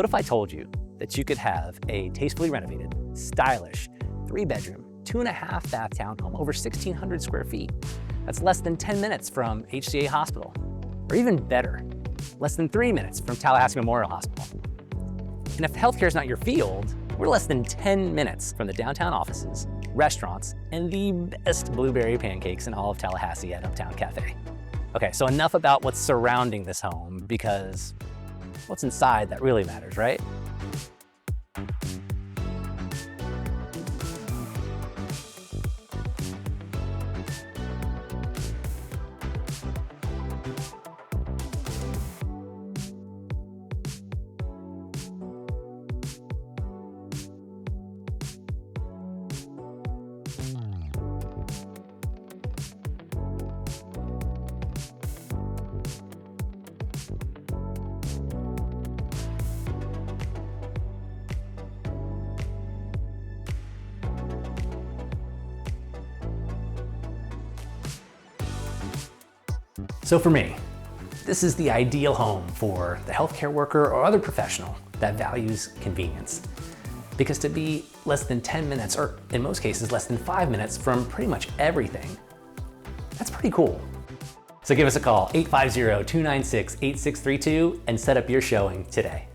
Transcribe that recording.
What if I told you that you could have a tastefully renovated, stylish, 3-bedroom, 2.5-bath townhome over 1,600 square feet? That's less than 10 minutes from HCA Hospital. Or even better, less than 3 minutes from Tallahassee Memorial Hospital. And if healthcare is not your field, we're less than 10 minutes from the downtown offices, restaurants, and the best blueberry pancakes in all of Tallahassee at Uptown Cafe. Okay, so enough about what's surrounding this home, because what's inside that really matters, right? So for me, this is the ideal home for the healthcare worker or other professional that values convenience. Because to be less than 10 minutes, or in most cases, less than 5 minutes from pretty much everything, that's pretty cool. So give us a call, 850-296-8632, and set up your showing today.